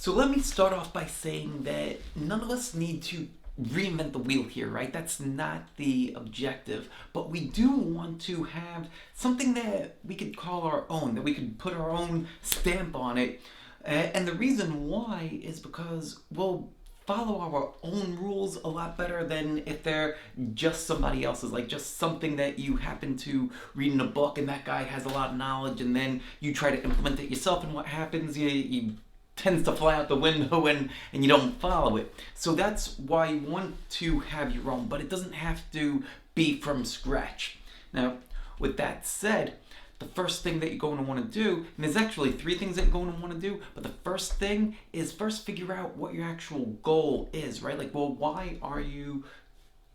So let me start off by saying that none of us need to reinvent the wheel here, right? That's not the objective. But we do want to have something that we could call our own, that we could put our own stamp on it. And the reason why is because we'll follow our own rules a lot better than if they're just somebody else's, like just something that you happen to read in a book and that guy has a lot of knowledge and then you try to implement it yourself, and what happens, you tends to fly out the window and you don't follow it. So that's why you want to have your own, but it doesn't have to be from scratch. Now, with that said, the first thing that you're going to want to do, and there's actually 3 things that you're going to want to do, but the first thing is first figure out what your actual goal is, right? Like, well, why are you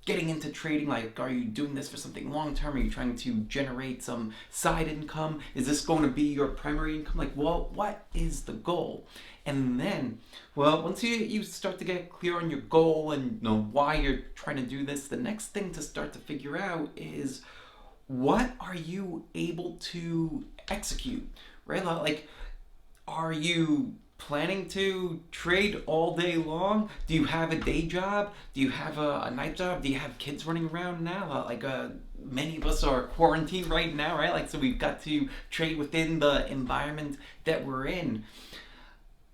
getting into trading? Like, are you doing this for something long term? Are you trying to generate some side income? Is this going to be your primary income? Like, well, what is the goal? And then, well, once you start to get clear on your goal and why you're trying to do this, the next thing to start to figure out is, what are you able to execute, right? Like, are you planning to trade all day long? Do you have a day job? Do you have a night job? Do you have kids running around now? Many of us are quarantined right now, right? Like, so we've got to trade within the environment that we're in.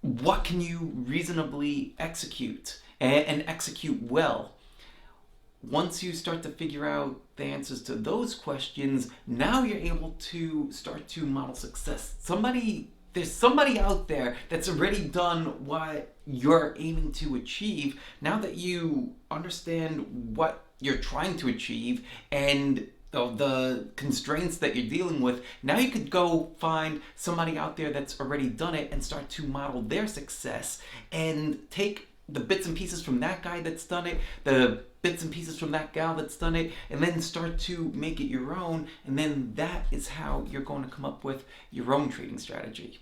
What can you reasonably execute and execute well? Once you start to figure out the answers to those questions, now you're able to start to model success. There's somebody out there that's already done what you're aiming to achieve. Now that you understand what you're trying to achieve and the constraints that you're dealing with, now you could go find somebody out there that's already done it and start to model their success and take the bits and pieces from that guy that's done it, the bits and pieces from that gal that's done it, and then start to make it your own. And then that is how you're going to come up with your own trading strategy.